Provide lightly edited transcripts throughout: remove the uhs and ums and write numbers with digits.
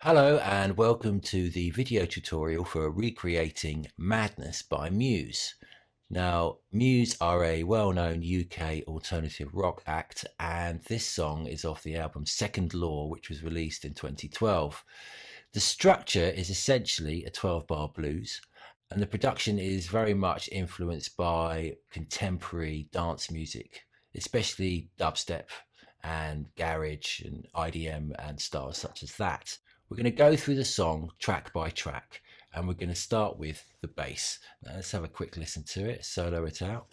Hello and welcome to the video tutorial for recreating Madness by Muse. Now, Muse are a well-known UK alternative rock act, and this song is off the album Second Law, which was released in 2012. The structure is essentially a 12-bar blues, and the production is very much influenced by contemporary dance music, especially dubstep and garage and IDM and styles such as that. We're going to go through the song track by track, and we're going to start with the bass. Now let's have a quick listen to it, solo it out.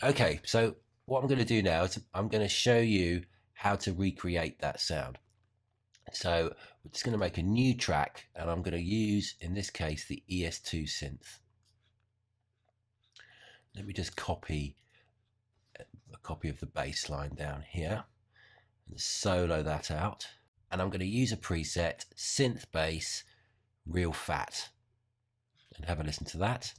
Okay, so what I'm going to do now is I'm going to show you how to recreate that sound. So we're just going to make a new track, and I'm going to use, in this case, the ES2 synth. Let me just copy a copy of the bass line down here and solo that out, and I'm going to use a preset synth bass real fat and have a listen to that.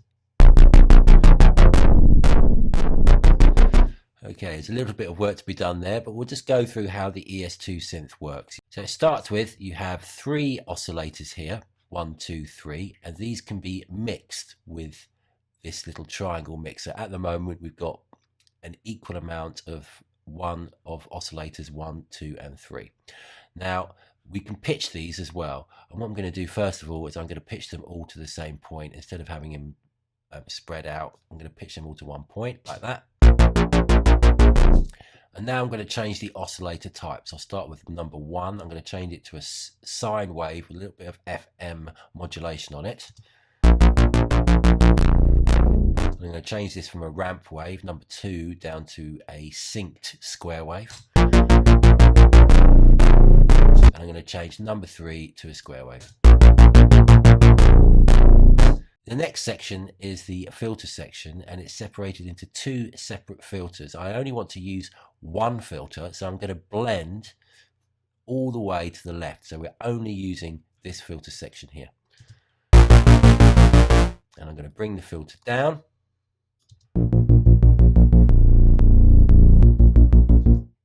Okay, there's a little bit of work to be done there, but we'll just go through how the ES2 synth works. So it starts with, you have 3 oscillators here, 1, 2, 3, and these can be mixed with this little triangle mixer. At the moment we've got an equal amount of oscillators 1, 2 and 3. Now we can pitch these as well, and what I'm going to do first of all is I'm going to pitch them all to the same point. Instead of having them spread out, I'm going to pitch them all to one point like that. And now I'm going to change the oscillator types. I'll start with number 1. I'm going to change it to a sine wave with a little bit of FM modulation on it. I'm going to change this from a ramp wave, number 2, down to a synced square wave. And I'm going to change number 3 to a square wave. The next section is the filter section, and it's separated into 2 separate filters. I only want to use one filter, so I'm going to blend all the way to the left. So we're only using this filter section here. And I'm going to bring the filter down.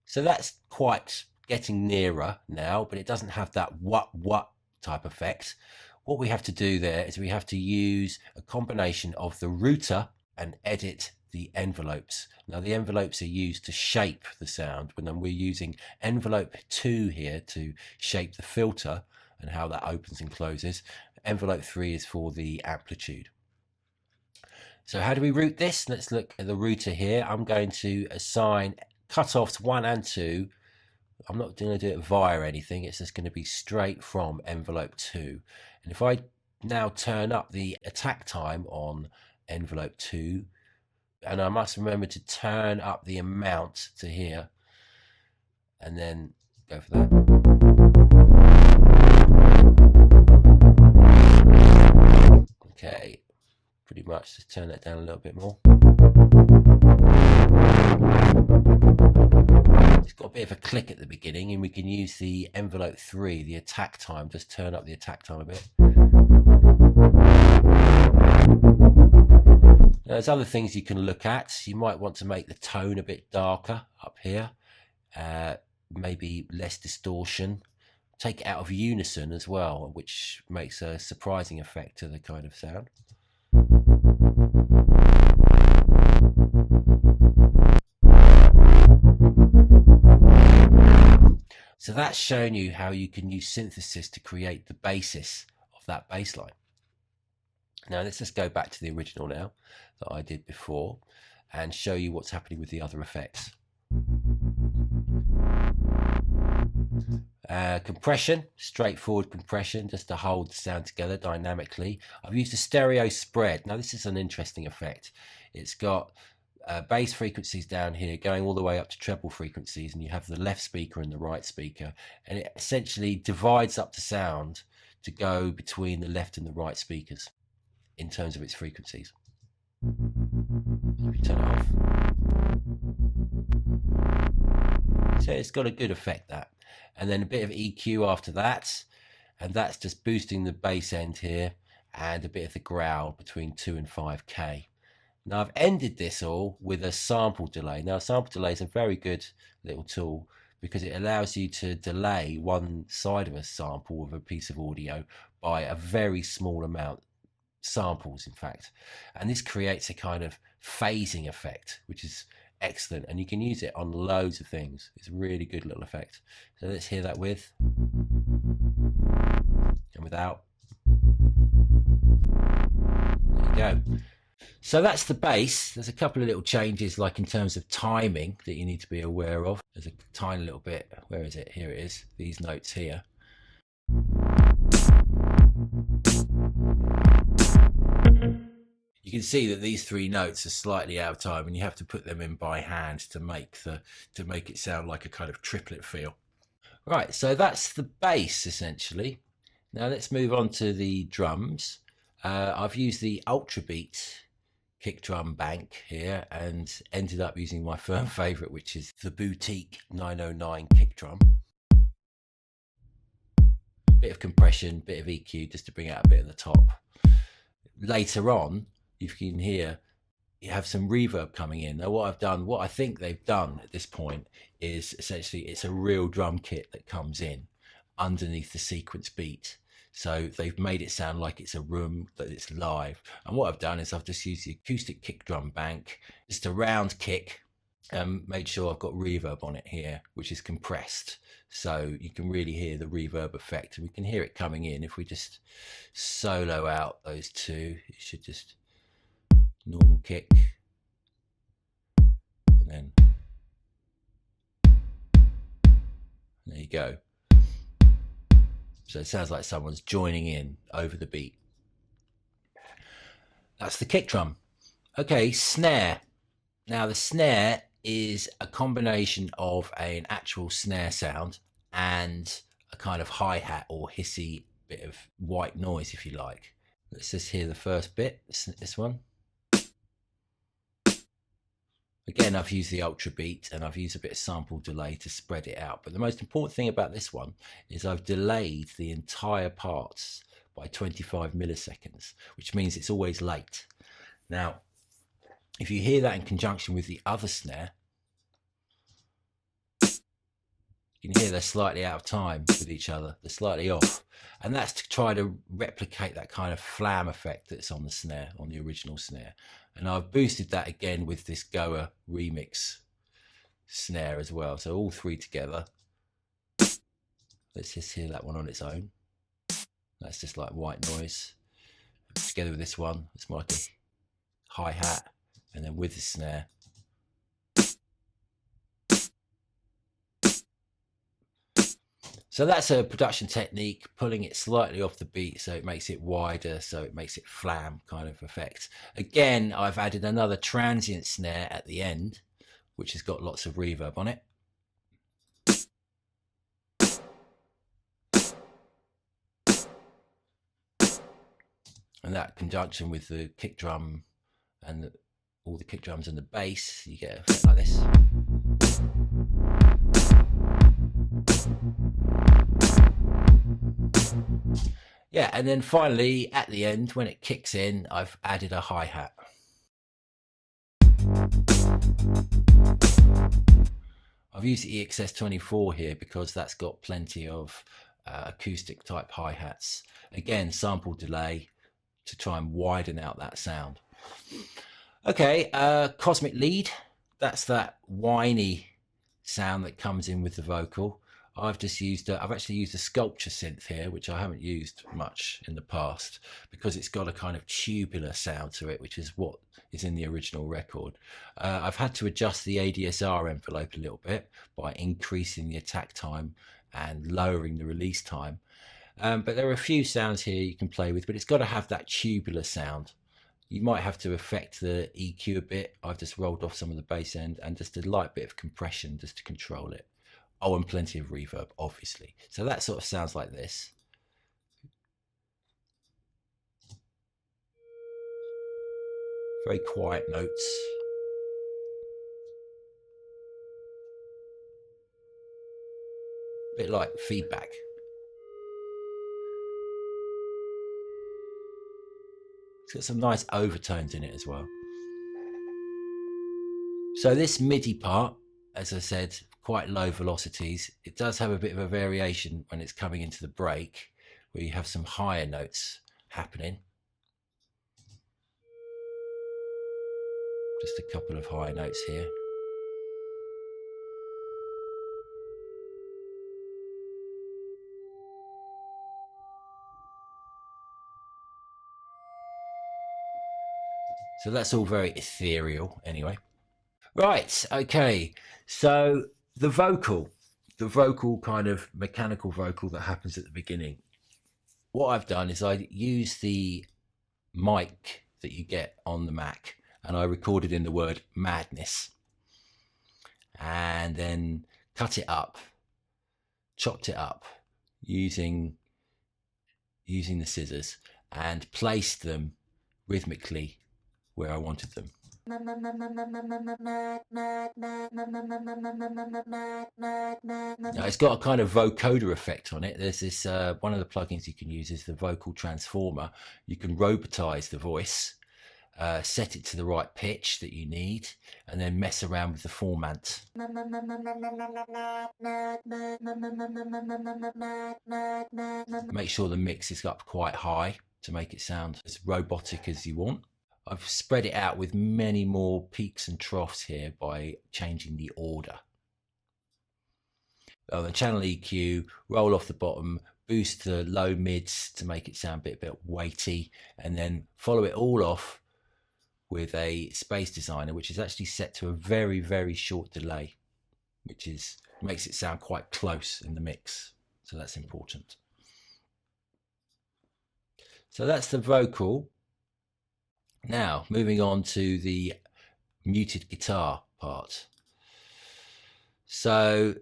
So that's quite getting nearer now, but it doesn't have that what type effect. What we have to do there is we have to use a combination of the router and edit the envelopes. Now the envelopes are used to shape the sound, when we're using envelope 2 here to shape the filter and how that opens and closes. Envelope 3 is for the amplitude. So how do we route this? Let's look at the router here. I'm going to assign cutoffs 1 and 2. I'm not going to do it via anything. It's just going to be straight from envelope 2. And if I now turn up the attack time on envelope 2, and I must remember to turn up the amount to here, and then go for that. Okay, pretty much just turn that down a little bit more. It's got a bit of a click at the beginning, and we can use the envelope 3, the attack time, just turn up the attack time a bit. There's other things you can look at. You might want to make the tone a bit darker up here, maybe less distortion. Take it out of unison as well, which makes a surprising effect to the kind of sound. So that's shown you how you can use synthesis to create the basis of that bass line. Now let's just go back to the original now that I did before and show you what's happening with the other effects. Compression, straightforward compression, just to hold the sound together dynamically. I've used a stereo spread. Now this is an interesting effect. It's got bass frequencies down here going all the way up to treble frequencies, and you have the left speaker and the right speaker, and it essentially divides up the sound to go between the left and the right speakers in terms of its frequencies. If you turn it off, so it's got a good effect, that. And then a bit of EQ after that, and that's just boosting the bass end here, and a bit of the growl between 2 and 5K. Now I've ended this all with a sample delay. Now sample delay is a very good little tool because it allows you to delay one side of a sample of a piece of audio by a very small amount, samples in fact, and this creates a kind of phasing effect which is excellent, and you can use it on loads of things. It's a really good little effect. So let's hear that with and without. There you go. So that's the bass. There's a couple of little changes, like in terms of timing, that you need to be aware of. There's a tiny little bit. Where is it? Here it is. These notes here. You can see that these three notes are slightly out of time, and you have to put them in by hand to make it sound like a kind of triplet feel. Right, so that's the bass essentially. Now let's move on to the drums. I've used the Ultra Beat kick drum bank here and ended up using my firm favorite, which is the Boutique 909 kick drum. Bit of compression, bit of EQ just to bring out a bit of the top. Later on, you can hear you have some reverb coming in. Now what I think they've done at this point is essentially it's a real drum kit that comes in underneath the sequence beat. So they've made it sound like it's a room, that it's live. And what I've done is I've just used the acoustic kick drum bank, just a round kick, and made sure I've got reverb on it here, which is compressed. So you can really hear the reverb effect. And we can hear it coming in. If we just solo out those two, it should just normal kick. And then there you go. So it sounds like someone's joining in over the beat. That's the kick drum. Okay, snare. Now the snare is a combination of an actual snare sound and a kind of hi-hat or hissy bit of white noise, if you like. Let's just hear the first bit, this one. Again, I've used the Ultra Beat and I've used a bit of sample delay to spread it out. But the most important thing about this one is I've delayed the entire parts by 25 milliseconds, which means it's always late. Now, if you hear that in conjunction with the other snare, you can hear they're slightly out of time with each other. They're slightly off. And that's to try to replicate that kind of flam effect that's on the snare, on the original snare. And I've boosted that again with this Goa remix snare as well. So all three together. Let's just hear that one on its own. That's just like white noise. Together with this one, it's more like a hi-hat. And then with the snare. So that's a production technique, pulling it slightly off the beat so it makes it wider, so it makes it flam kind of effect. Again, I've added another transient snare at the end, which has got lots of reverb on it. And that conjunction with the kick drum and all the kick drums and the bass, you get an effect like this. Yeah, and then finally at the end, when it kicks in, I've added a hi-hat. I've used the EXS24 here because that's got plenty of acoustic type hi-hats. Again, sample delay to try and widen out that sound. Okay, Cosmic Lead. That's that whiny sound that comes in with the vocal. I've actually used a sculpture synth here, which I haven't used much in the past because it's got a kind of tubular sound to it, which is what is in the original record. I've had to adjust the ADSR envelope a little bit by increasing the attack time and lowering the release time. But there are a few sounds here you can play with, but it's got to have that tubular sound. You might have to affect the EQ a bit. I've just rolled off some of the bass end and just a light bit of compression just to control it. Oh, and plenty of reverb, obviously. So that sort of sounds like this. Very quiet notes. A bit like feedback. It's got some nice overtones in it as well. So this MIDI part, as I said, quite low velocities. It does have a bit of a variation when it's coming into the break, where you have some higher notes happening. Just a couple of high notes here. So that's all very ethereal anyway. Right, okay. So the vocal kind of mechanical vocal that happens at the beginning. What I've done is I use the mic that you get on the Mac, and I recorded in the word madness, and then cut it up, chopped it up using the scissors, and placed them rhythmically where I wanted them. Now it's got a kind of vocoder effect on it. There's this one of the plugins you can use is the vocal transformer. You can robotize the voice, set it to the right pitch that you need, and then mess around with the format. Make sure the mix is up quite high to make it sound as robotic as you want. I've spread it out with many more peaks and troughs here by changing the order. The channel EQ, roll off the bottom, boost the low mids to make it sound a bit weighty, and then follow it all off with a space designer, which is actually set to a very, very short delay, which makes it sound quite close in the mix. So that's important. So that's the vocal. Now, moving on to the muted guitar part. So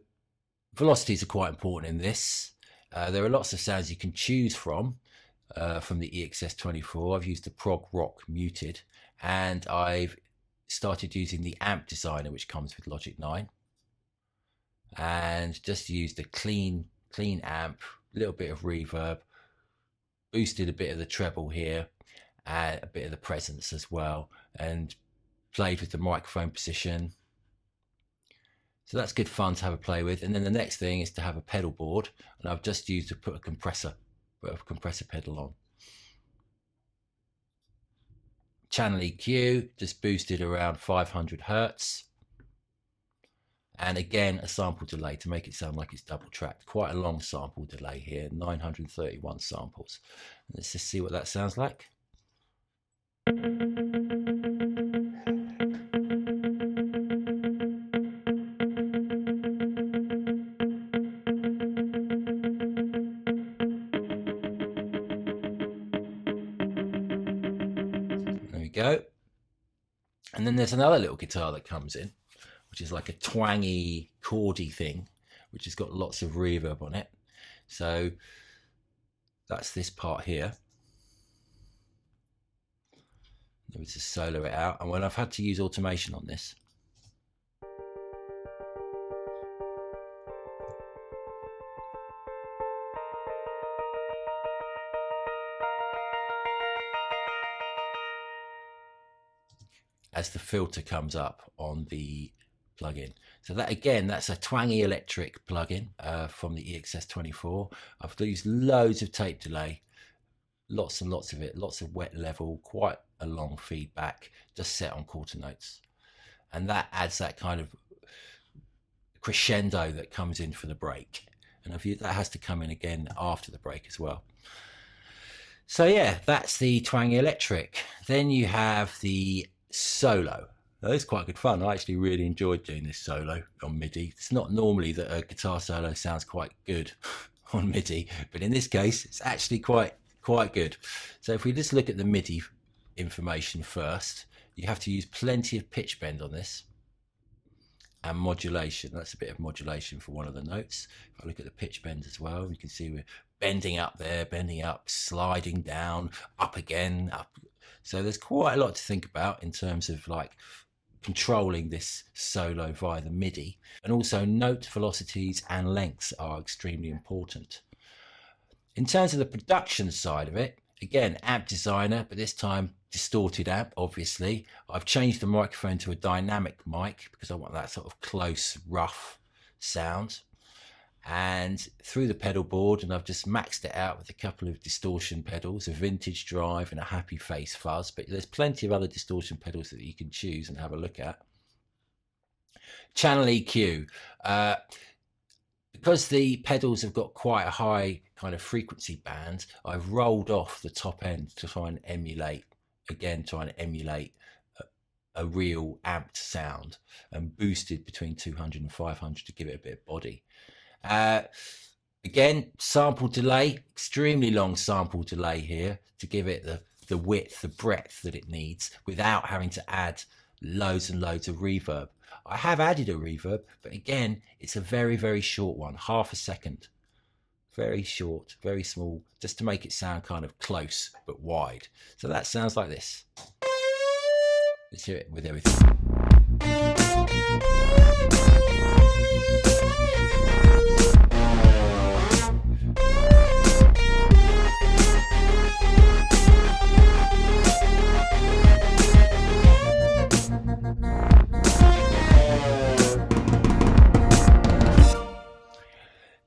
velocities are quite important in this. There are lots of sounds you can choose from the EXS24. I've used the Prog Rock muted, and I've started using the amp designer, which comes with Logic 9, and just used a clean amp, a little bit of reverb, boosted a bit of the treble here, and a bit of the presence as well, and played with the microphone position. So that's good fun to have a play with. And then the next thing is to have a pedal board, and I've just used to put a compressor pedal on. Channel EQ, just boosted around 500 Hertz. And again, a sample delay to make it sound like it's double tracked. Quite a long sample delay here, 931 samples. Let's just see what that sounds like. There we go. And then there's another little guitar that comes in, which is like a twangy, chordy thing, which has got lots of reverb on it. So that's this part here. Let me just solo it out. And when I've had to use automation on this, as the filter comes up on the plugin. So that, again, that's a Twangy electric plugin from the EXS24. I've used loads of tape delay, lots and lots of it, lots of wet level, quite a long feedback, just set on quarter notes. And that adds that kind of crescendo that comes in for the break. And that has to come in again after the break as well. So yeah, that's the Twangy electric. Then you have the solo. Now, it's quite good fun. I actually really enjoyed doing this solo on MIDI. It's not normally that a guitar solo sounds quite good on MIDI, but in this case, it's actually quite good. So if we just look at the MIDI information first, you have to use plenty of pitch bend on this, and modulation. That's a bit of modulation for one of the notes. If I look at the pitch bend as well, you can see we're bending up there, bending up, sliding down, up again, up. So there's quite a lot to think about in terms of like controlling this solo via the MIDI. And also note velocities and lengths are extremely important. In terms of the production side of it, Again, amp designer, but this time distorted amp, obviously. I've changed the microphone to a dynamic mic because I want that sort of close, rough sound. And through the pedal board, and I've just maxed it out with a couple of distortion pedals, a vintage drive and a happy face fuzz, but there's plenty of other distortion pedals that you can choose and have a look at. Channel EQ. Because the pedals have got quite a high kind of frequency band, I've rolled off the top end to try and emulate, a real amped sound, and boosted between 200 and 500 to give it a bit of body. Again, sample delay, extremely long sample delay here to give it the width, the breadth that it needs without having to add loads and loads of reverb. I have added a reverb, but again, it's a very, very short one, half a second. Very short, very small, just to make it sound kind of close but wide. So that sounds like this. Let's hear it with everything.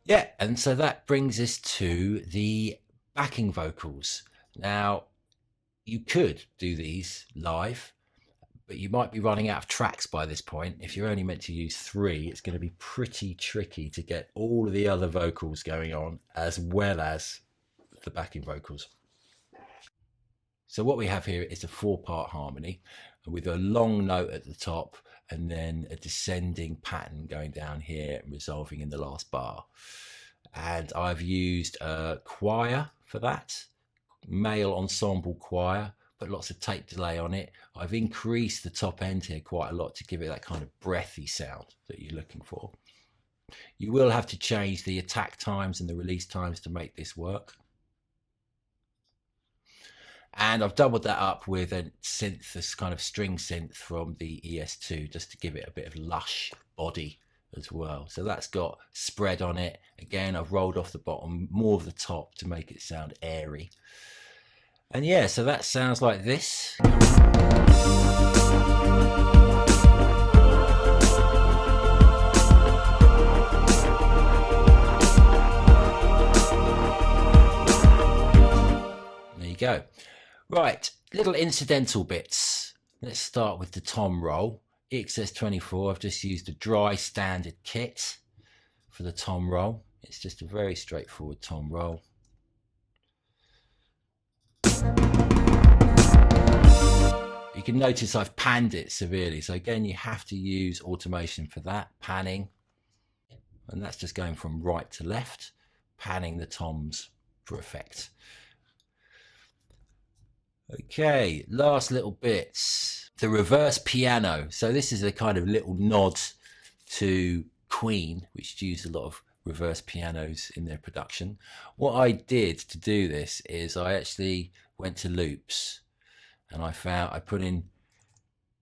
Yeah, and so that brings us to the backing vocals. Now, you could do these live, but you might be running out of tracks by this point. If you're only meant to use 3, it's going to be pretty tricky to get all of the other vocals going on as well as the backing vocals. So what we have here is a 4-part harmony with a long note at the top and then a descending pattern going down here and resolving in the last bar. And I've used a choir for that, male ensemble choir, put lots of tape delay on it. I've increased the top end here quite a lot to give it that kind of breathy sound that you're looking for. You will have to change the attack times and the release times to make this work. And I've doubled that up with a synth, this kind of string synth from the ES2, just to give it a bit of lush body as well. So that's got spread on it. Again, I've rolled off the bottom, more of the top to make it sound airy. And yeah, so that sounds like this. There you go. Right, little incidental bits. Let's start with the tom roll. EXS24, I've just used a dry standard kit for the tom roll. It's just a very straightforward tom roll. You can notice I've panned it severely. So again, you have to use automation for that, panning. And that's just going from right to left, panning the toms for effect. Okay, last little bits. The reverse piano. So this is a kind of little nod to Queen, which used a lot of reverse pianos in their production. What I did to do this is I actually went to loops and I put in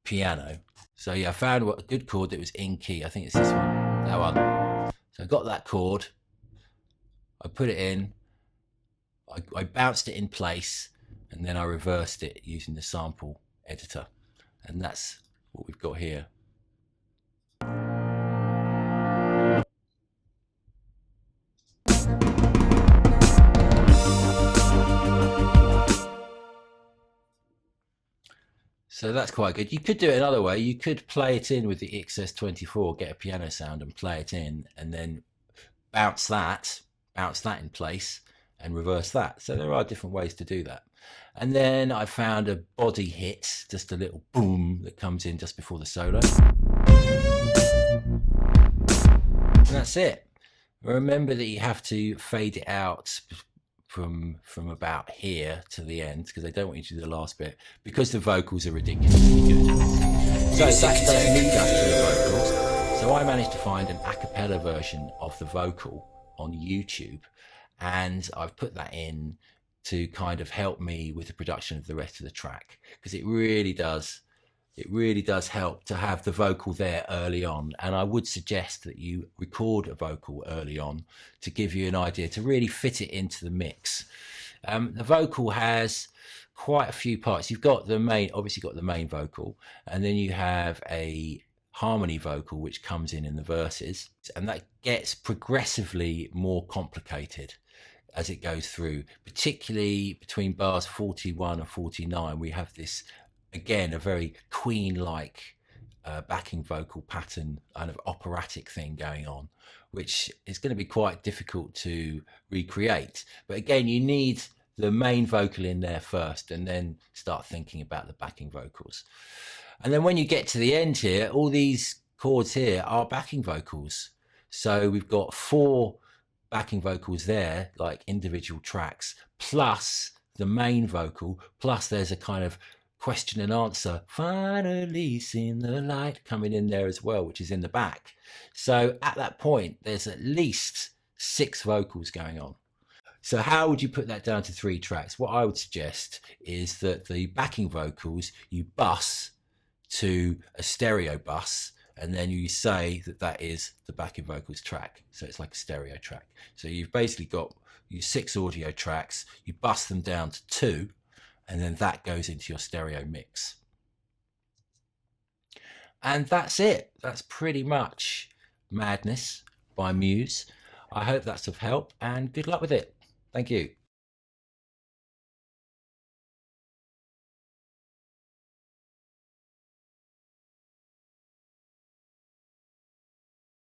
piano. So yeah, I found a good chord that was in key. I think it's this one, that one. So I got that chord, I put it in, I bounced it in place, and then I reversed it using the sample editor. And that's what we've got here. So that's quite good. You could do it another way. You could play it in with the EXS24, get a piano sound and play it in, and then bounce that in place and reverse that. So there are different ways to do that. And then I found a body hit, just a little boom that comes in just before the solo. And that's it. Remember that you have to fade it out from about here to the end, because I don't want you to do the last bit, because the vocals are ridiculously good. So that does lead us to the vocals. So I managed to find an a cappella version of the vocal on YouTube, and I've put that in to kind of help me with the production of the rest of the track, because it really does help to have the vocal there early on. And I would suggest that you record a vocal early on to give you an idea, to really fit it into the mix. The vocal has quite a few parts. You've got the main, obviously got the main vocal, and then you have a harmony vocal which comes in the verses, and that gets progressively more complicated as it goes through, particularly between bars 41 and 49. We have this, again, a very Queen-like backing vocal pattern, kind of operatic thing going on, which is going to be quite difficult to recreate. But again, you need the main vocal in there first and then start thinking about the backing vocals. And then when you get to the end here, all these chords here are backing vocals. So we've got 4 backing vocals there, like individual tracks, plus the main vocal, plus there's a kind of question and answer, finally seen the light, coming in there as well, which is in the back. So at that point, there's at least 6 vocals going on. So how would you put that down to 3 tracks? What I would suggest is that the backing vocals, you bus to a stereo bus, and then you say that that is the backing vocals track. So it's like a stereo track. So you've basically got your 6 audio tracks, you bus them down to 2, and then that goes into your stereo mix. And that's it. That's pretty much Madness by Muse. I hope that's of help, and good luck with it. Thank you.